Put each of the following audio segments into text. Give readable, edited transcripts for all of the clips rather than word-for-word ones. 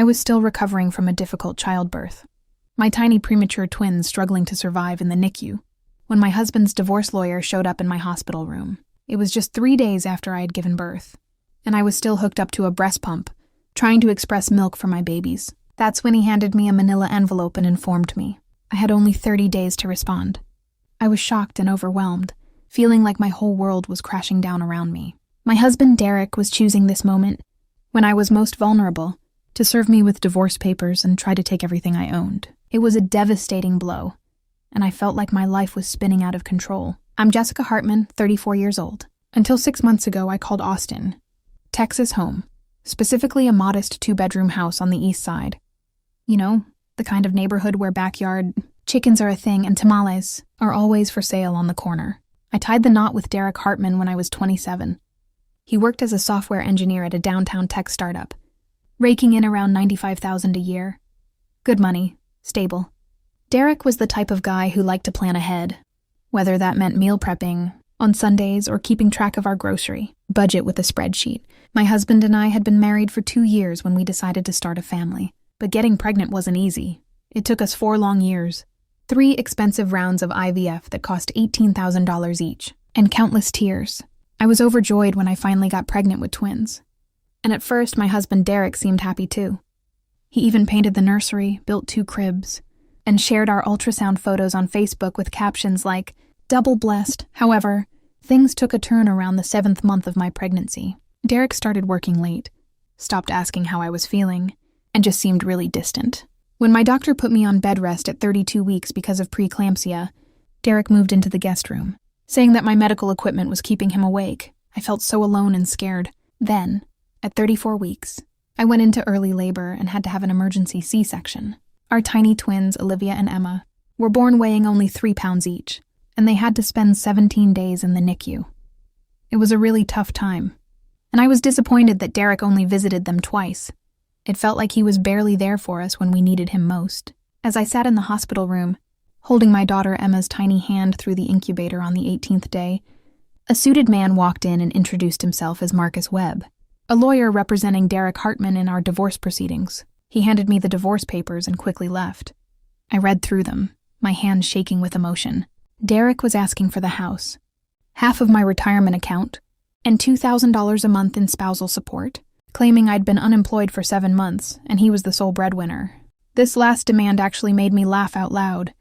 I was still recovering from a difficult childbirth. My tiny premature twins struggling to survive in the NICU, when my husband's divorce lawyer showed up in my hospital room. It was just 3 days after I had given birth, and I was still hooked up to a breast pump, trying to express milk for my babies. That's when he handed me a manila envelope and informed me. I had only 30 days to respond. I was shocked and overwhelmed, feeling like my whole world was crashing down around me. My husband Derek was choosing this moment, when I was most vulnerable, to serve me with divorce papers and try to take everything I owned. It was a devastating blow, and I felt like my life was spinning out of control. I'm Jessica Hartman, 34 years old. Until 6 months ago, I called Austin, Texas home, specifically a modest 2-bedroom house on the east side. You know, the kind of neighborhood where backyard chickens are a thing and tamales are always for sale on the corner. I tied the knot with Derek Hartman when I was 27. He worked as a software engineer at a downtown tech startup, raking in around $95,000 a year. Good money, stable. Derek was the type of guy who liked to plan ahead, whether that meant meal prepping on Sundays or keeping track of our grocery budget with a spreadsheet. My husband and I had been married for 2 years when we decided to start a family. But getting pregnant wasn't easy. It took us 4 long years, 3 expensive rounds of IVF that cost $18,000 each, and countless tears. I was overjoyed when I finally got pregnant with twins. And at first, my husband Derek seemed happy too. He even painted the nursery, built 2 cribs, and shared our ultrasound photos on Facebook with captions like, "Double blessed." However, things took a turn around the 7th month of my pregnancy. Derek started working late, stopped asking how I was feeling, and just seemed really distant. When my doctor put me on bed rest at 32 weeks because of preeclampsia, Derek moved into the guest room, saying that my medical equipment was keeping him awake. I felt so alone and scared. Then, at 34 weeks, I went into early labor and had to have an emergency C-section. Our tiny twins, Olivia and Emma, were born weighing only 3 pounds each, and they had to spend 17 days in the NICU. It was a really tough time, and I was disappointed that Derek only visited them twice. It felt like he was barely there for us when we needed him most. As I sat in the hospital room, holding my daughter Emma's tiny hand through the incubator on the 18th day, a suited man walked in and introduced himself as Marcus Webb, a lawyer representing Derek Hartman in our divorce proceedings. He handed me the divorce papers and quickly left. I read through them, my hands shaking with emotion. Derek was asking for the house, half of my retirement account, and $2,000 a month in spousal support, claiming I'd been unemployed for 7 months, and he was the sole breadwinner. This last demand actually made me laugh out loud,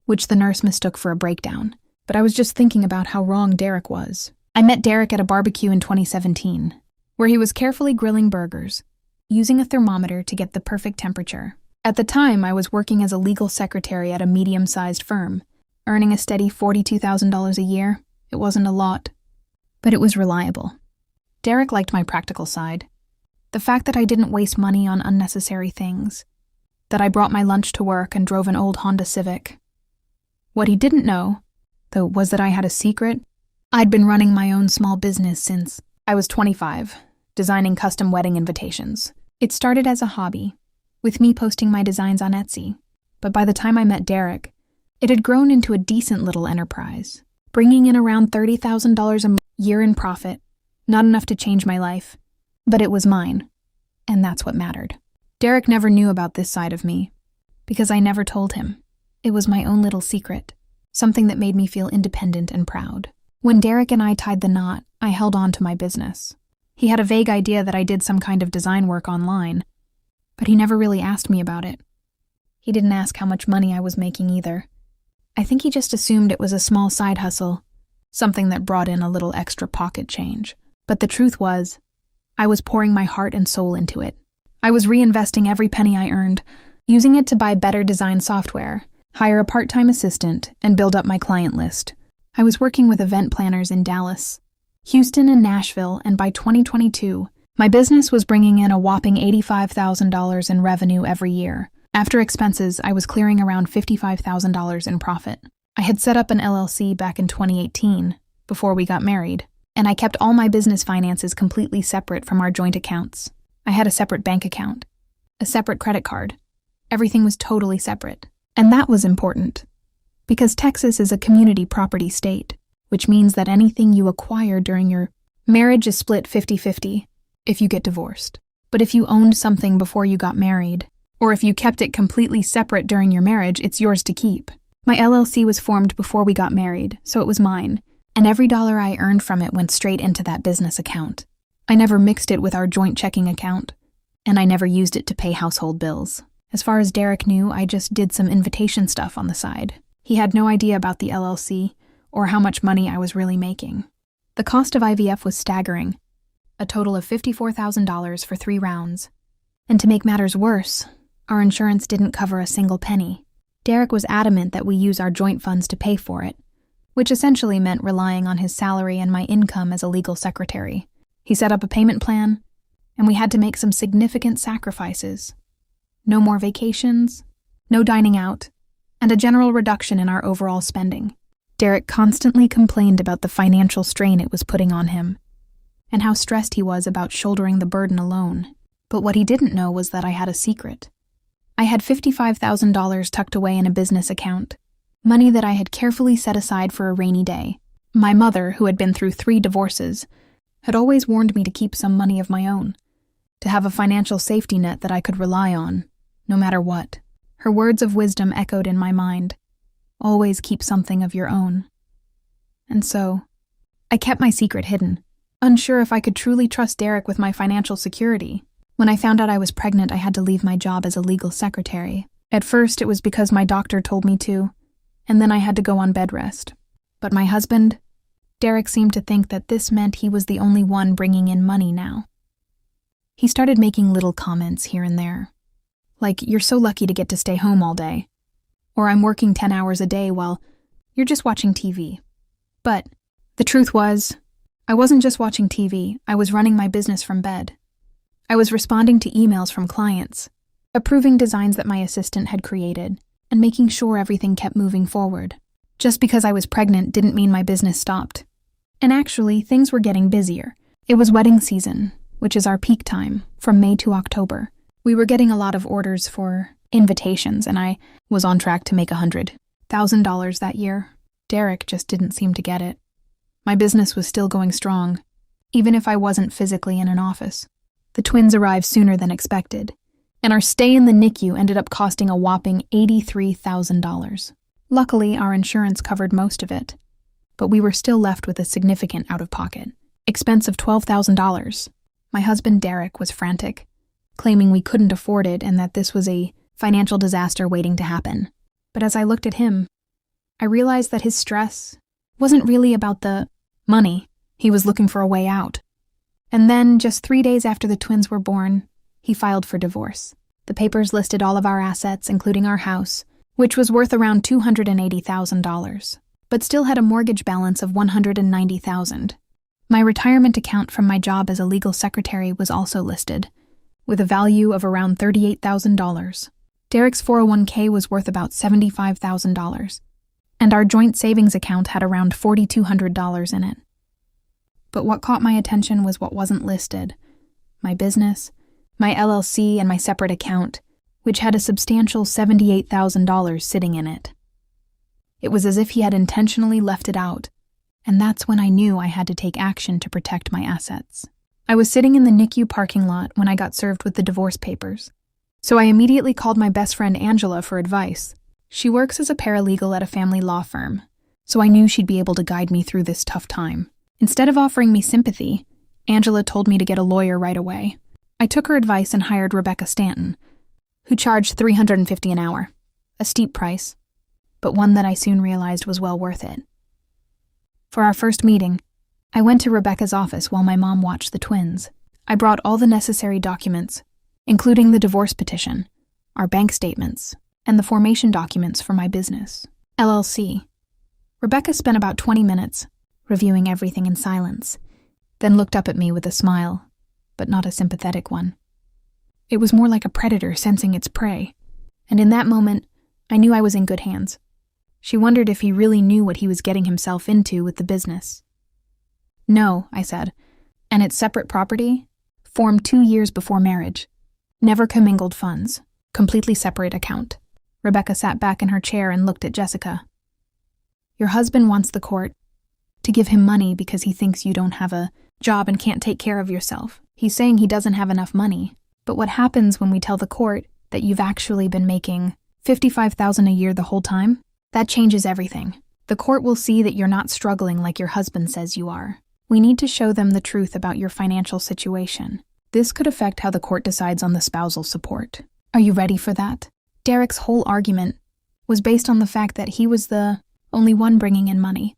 which the nurse mistook for a breakdown. But I was just thinking about how wrong Derek was. I met Derek at a barbecue in 2017, where he was carefully grilling burgers, using a thermometer to get the perfect temperature. At the time, I was working as a legal secretary at a medium-sized firm, earning a steady $42,000 a year. It wasn't a lot, but it was reliable. Derek liked my practical side. The fact that I didn't waste money on unnecessary things, that I brought my lunch to work and drove an old Honda Civic. What he didn't know, though, was that I had a secret. I'd been running my own small business since I was 25, designing custom wedding invitations. It started as a hobby, with me posting my designs on Etsy, but by the time I met Derek, it had grown into a decent little enterprise, bringing in around $30,000 a year in profit. Not enough to change my life, but it was mine, and that's what mattered. Derek never knew about this side of me, because I never told him. It was my own little secret, something that made me feel independent and proud. When Derek and I tied the knot, I held on to my business. He had a vague idea that I did some kind of design work online, but he never really asked me about it. He didn't ask how much money I was making either. I think he just assumed it was a small side hustle, something that brought in a little extra pocket change. But the truth was, I was pouring my heart and soul into it. I was reinvesting every penny I earned, using it to buy better design software, hire a part-time assistant, and build up my client list. I was working with event planners in Dallas, Houston, and Nashville, and by 2022, my business was bringing in a whopping $85,000 in revenue every year. After expenses, I was clearing around $55,000 in profit. I had set up an LLC back in 2018, before we got married, and I kept all my business finances completely separate from our joint accounts. I had a separate bank account, a separate credit card. Everything was totally separate. And that was important, because Texas is a community property state, which means that anything you acquire during your marriage is split 50-50 if you get divorced. But if you owned something before you got married, or if you kept it completely separate during your marriage, it's yours to keep. My LLC was formed before we got married, so it was mine, and every dollar I earned from it went straight into that business account. I never mixed it with our joint checking account, and I never used it to pay household bills. As far as Derek knew, I just did some invitation stuff on the side. He had no idea about the LLC or how much money I was really making. The cost of IVF was staggering, a total of $54,000 for 3 rounds. And to make matters worse, our insurance didn't cover a single penny. Derek was adamant that we use our joint funds to pay for it, which essentially meant relying on his salary and my income as a legal secretary. He set up a payment plan, and we had to make some significant sacrifices. No more vacations, no dining out, and a general reduction in our overall spending. Derek constantly complained about the financial strain it was putting on him, and how stressed he was about shouldering the burden alone. But what he didn't know was that I had a secret. I had $55,000 tucked away in a business account, money that I had carefully set aside for a rainy day. My mother, who had been through 3 divorces, had always warned me to keep some money of my own, to have a financial safety net that I could rely on, no matter what. Her words of wisdom echoed in my mind. Always keep something of your own. And so, I kept my secret hidden, unsure if I could truly trust Derek with my financial security. When I found out I was pregnant, I had to leave my job as a legal secretary. At first, it was because my doctor told me to, and then I had to go on bed rest. But my husband, Derek, seemed to think that this meant he was the only one bringing in money now. He started making little comments here and there, like, "You're so lucky to get to stay home all day," or "I'm working 10 hours a day while you're just watching TV." But the truth was, I wasn't just watching TV, I was running my business from bed. I was responding to emails from clients, approving designs that my assistant had created, and making sure everything kept moving forward. Just because I was pregnant didn't mean my business stopped. And actually, things were getting busier. It was wedding season, which is our peak time, from May to October. We were getting a lot of orders for invitations, and I was on track to make $100,000 that year. Derek just didn't seem to get it. My business was still going strong, even if I wasn't physically in an office. The twins arrived sooner than expected, and our stay in the NICU ended up costing a whopping $83,000. Luckily, our insurance covered most of it, but we were still left with a significant out-of-pocket expense of $12,000. My husband, Derek, was frantic, claiming we couldn't afford it and that this was a financial disaster waiting to happen. But as I looked at him, I realized that his stress wasn't really about the money. He was looking for a way out. And then, just 3 days after the twins were born, he filed for divorce. The papers listed all of our assets, including our house, which was worth around $280,000, but still had a mortgage balance of $190,000. My retirement account from my job as a legal secretary was also listed, with a value of around $38,000. Derek's 401k was worth about $75,000, and our joint savings account had around $4,200 in it. But what caught my attention was what wasn't listed: my business, my LLC, and my separate account, which had a substantial $78,000 sitting in it. It was as if he had intentionally left it out, and that's when I knew I had to take action to protect my assets. I was sitting in the NICU parking lot when I got served with the divorce papers, so I immediately called my best friend Angela for advice. She works as a paralegal at a family law firm, so I knew she'd be able to guide me through this tough time. Instead of offering me sympathy, Angela told me to get a lawyer right away. I took her advice and hired Rebecca Stanton, who charged $350 an hour, a steep price, but one that I soon realized was well worth it. For our first meeting, I went to Rebecca's office while my mom watched the twins. I brought all the necessary documents, including the divorce petition, our bank statements, and the formation documents for my business, LLC. Rebecca spent about 20 minutes reviewing everything in silence, then looked up at me with a smile, but not a sympathetic one. It was more like a predator sensing its prey, and in that moment, I knew I was in good hands. She wondered if he really knew what he was getting himself into with the business. "No," I said, "and it's separate property, formed 2 years before marriage. Never commingled funds, completely separate account." Rebecca sat back in her chair and looked at Jessica. "Your husband wants the court to give him money because he thinks you don't have a job and can't take care of yourself. He's saying he doesn't have enough money, But what happens when we tell the court that you've actually been making $55,000 a year the whole time? That changes everything. The court will see that you're not struggling like your husband says you are. We need to show them the truth about your financial situation. This could affect how the court decides on the spousal support. Are you ready for that? Derek's whole argument was based on the fact that he was the only one bringing in money,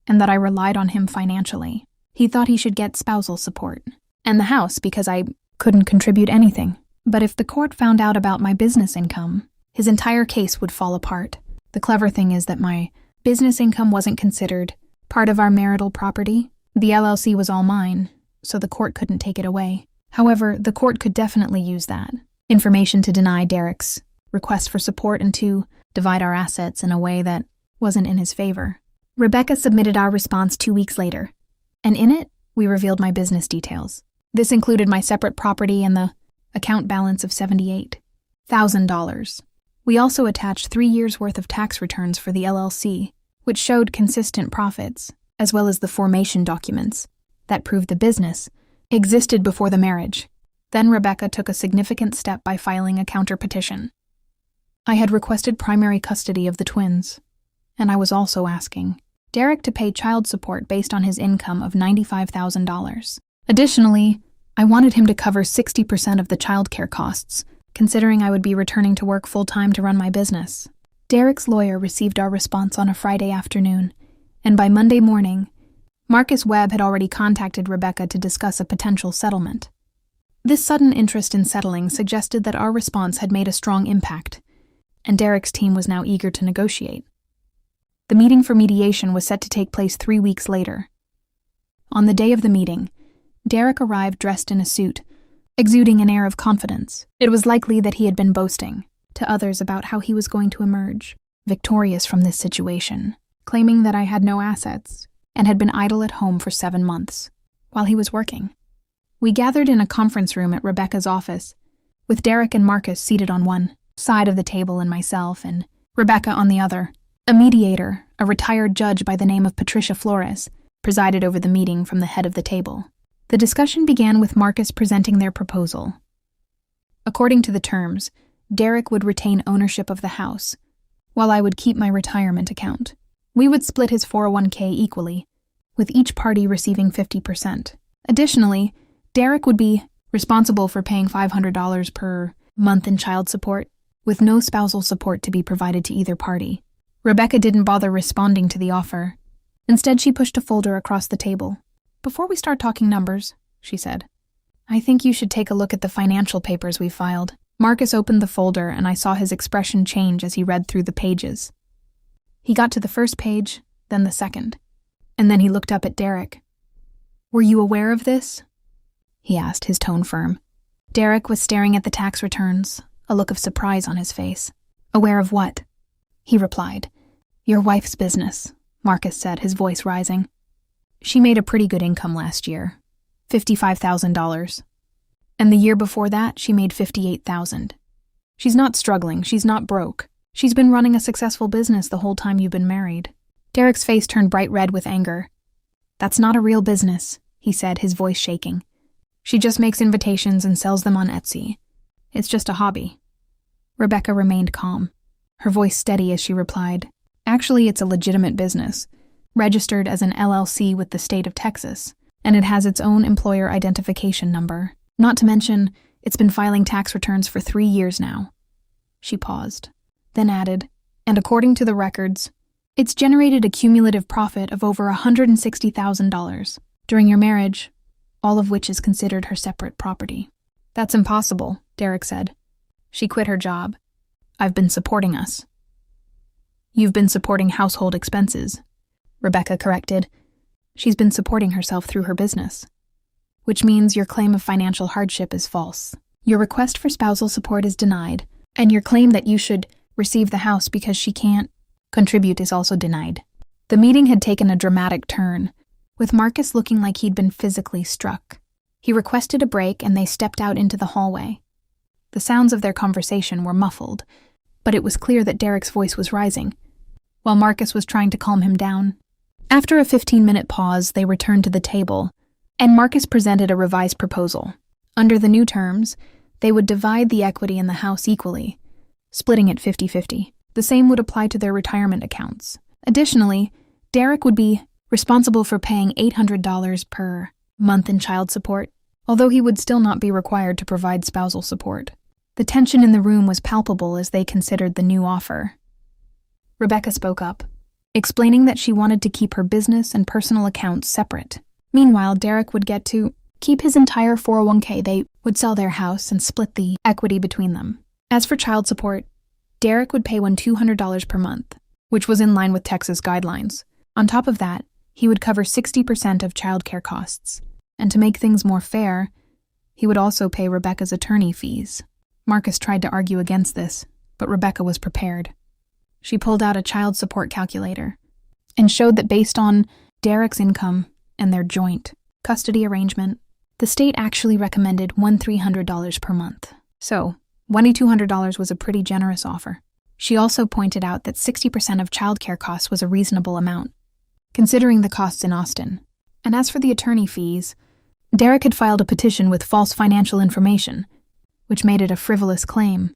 and that I relied on him financially. He thought he should get spousal support, and the house because I couldn't contribute anything. But if the court found out about my business income, his entire case would fall apart. The clever thing is that my business income wasn't considered part of our marital property. The LLC was all mine, so the court couldn't take it away. However, the court could definitely use that information to deny Derek's request for support and to divide our assets in a way that wasn't in his favor. Rebecca submitted our response 2 weeks later, and in it, we revealed my business details. This included my separate property and the account balance of $78,000. We also attached 3 years' worth of tax returns for the LLC, which showed consistent profits, as well as the formation documents that proved the business existed before the marriage. Then Rebecca took a significant step by filing a counter-petition. I had requested primary custody of the twins, and I was also asking Derek to pay child support based on his income of $95,000. Additionally, I wanted him to cover 60% of the childcare costs, considering I would be returning to work full-time to run my business. Derek's lawyer received our response on a Friday afternoon, and by Monday morning, Marcus Webb had already contacted Rebecca to discuss a potential settlement. This sudden interest in settling suggested that our response had made a strong impact, and Derek's team was now eager to negotiate. The meeting for mediation was set to take place 3 weeks later. On the day of the meeting, Derek arrived dressed in a suit, exuding an air of confidence. It was likely that he had been boasting to others about how he was going to emerge victorious from this situation, claiming that I had no assets and had been idle at home for 7 months while he was working. We gathered in a conference room at Rebecca's office, with Derek and Marcus seated on one side of the table and myself and Rebecca on the other. A mediator, a retired judge by the name of Patricia Flores, presided over the meeting from the head of the table. The discussion began with Marcus presenting their proposal. According to the terms, Derek would retain ownership of the house, while I would keep my retirement account. We would split his 401k equally, with each party receiving 50%. Additionally, Derek would be responsible for paying $500 per month in child support, with no spousal support to be provided to either party. Rebecca didn't bother responding to the offer. Instead, she pushed a folder across the table. "Before we start talking numbers," she said, "I think you should take a look at the financial papers we filed." Marcus opened the folder, and I saw his expression change as he read through the pages. He got to the first page, then the second, and then he looked up at Derek. "Were you aware of this?" he asked, his tone firm. Derek was staring at the tax returns, a look of surprise on his face. "Aware of what?" he replied. "Your wife's business," Marcus said, his voice rising. "She made a pretty good income last year, $55,000. And the year before that, she made $58,000. She's not struggling, she's not broke. She's been running a successful business the whole time you've been married." Derek's face turned bright red with anger. "That's not a real business," he said, his voice shaking. "She just makes invitations and sells them on Etsy. It's just a hobby." Rebecca remained calm, her voice steady as she replied, "Actually, it's a legitimate business, registered as an LLC with the state of Texas, and it has its own employer identification number. Not to mention, it's been filing tax returns for 3 years now." She paused, then added, "And according to the records, it's generated a cumulative profit of over $160,000 during your marriage, all of which is considered her separate property." "That's impossible," Derek said. "She quit her job. I've been supporting us." "You've been supporting household expenses," Rebecca corrected. "She's been supporting herself through her business, which means your claim of financial hardship is false. Your request for spousal support is denied, and your claim that you should receive the house because she can't contribute is also denied." The meeting had taken a dramatic turn, with Marcus looking like he'd been physically struck. He requested a break, and they stepped out into the hallway. The sounds of their conversation were muffled, but it was clear that Derek's voice was rising, while Marcus was trying to calm him down. After a 15-minute pause, they returned to the table, and Marcus presented a revised proposal. Under the new terms, They would divide the equity in the house equally, splitting it 50-50. The same would apply to their retirement accounts. Additionally, Derek would be responsible for paying $800 per month in child support, although he would still not be required to provide spousal support. The tension in the room was palpable as they considered the new offer. Rebecca spoke up, explaining that she wanted to keep her business and personal accounts separate. Meanwhile, Derek would get to keep his entire 401k. They would sell their house and split the equity between them. As for child support, Derek would pay $200 per month, which was in line with Texas guidelines. On top of that, he would cover 60% of childcare costs. And to make things more fair, he would also pay Rebecca's attorney fees. Marcus tried to argue against this, but Rebecca was prepared. She pulled out a child support calculator and showed that based on Derek's income and their joint custody arrangement, the state actually recommended $1,300 per month. So, $2,200 was a pretty generous offer. She also pointed out that 60% of childcare costs was a reasonable amount, considering the costs in Austin. And as for the attorney fees, Derek had filed a petition with false financial information, which made it a frivolous claim.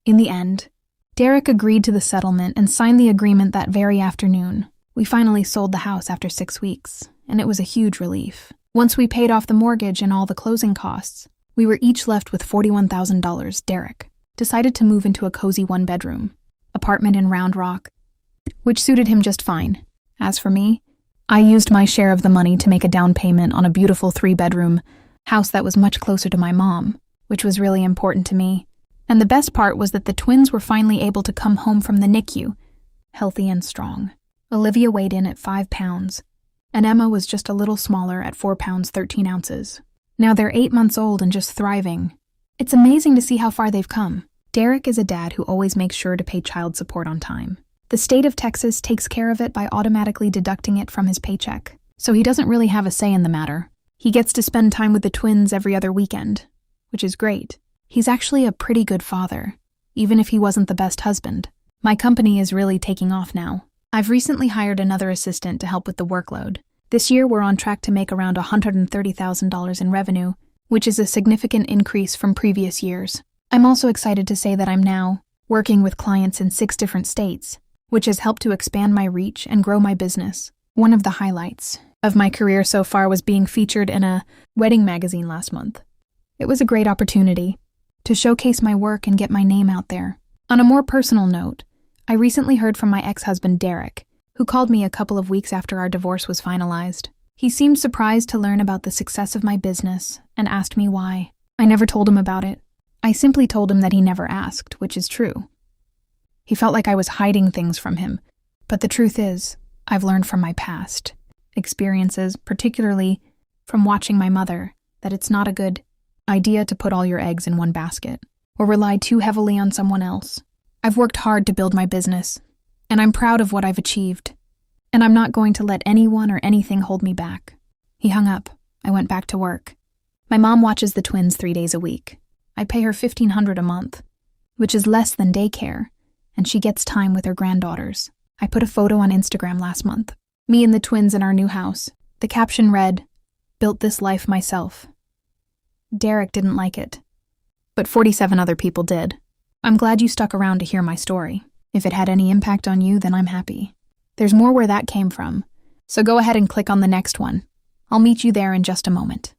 In the end, Derek agreed to the settlement and signed the agreement that very afternoon. We finally sold the house after 6 weeks, and it was a huge relief. Once we paid off the mortgage and all the closing costs, we were each left with $41,000. Derek decided to move into a cozy one-bedroom apartment in Round Rock, which suited him just fine. As for me, I used my share of the money to make a down payment on a beautiful 3-bedroom house that was much closer to my mom, which was really important to me. And the best part was that the twins were finally able to come home from the NICU, healthy and strong. Olivia weighed in at 5 pounds, and Emma was just a little smaller at 4 pounds 13 ounces. Now they're 8 months old and just thriving. It's amazing to see how far they've come. Derek is a dad who always makes sure to pay child support on time. The state of Texas takes care of it by automatically deducting it from his paycheck, so he doesn't really have a say in the matter. He gets to spend time with the twins every other weekend, which is great. He's actually a pretty good father, even if he wasn't the best husband. My company is really taking off now. I've recently hired another assistant to help with the workload. This year we're on track to make around $130,000 in revenue, which is a significant increase from previous years. I'm also excited to say that I'm now working with clients in 6 different states, which has helped to expand my reach and grow my business. One of the highlights of my career so far was being featured in a wedding magazine last month. It was a great opportunity to showcase my work and get my name out there. On a more personal note, I recently heard from my ex-husband Derek, who called me a couple of weeks after our divorce was finalized. He seemed surprised to learn about the success of my business and asked me why. I never told him about it. I simply told him that he never asked, which is true. He felt like I was hiding things from him, but the truth is, I've learned from my past experiences, particularly from watching my mother, that it's not a good idea to put all your eggs in one basket or rely too heavily on someone else. I've worked hard to build my business, and I'm proud of what I've achieved, and I'm not going to let anyone or anything hold me back. He hung up. I went back to work. My mom watches the twins 3 days a week. I pay her $1,500 a month, which is less than daycare, and she gets time with her granddaughters. I put a photo on Instagram last month. Me and the twins in our new house. The caption read, "Built this life myself." Derek didn't like it, but 47 other people did. I'm glad you stuck around to hear my story. If it had any impact on you, then I'm happy. There's more where that came from, so go ahead and click on the next one. I'll meet you there in just a moment.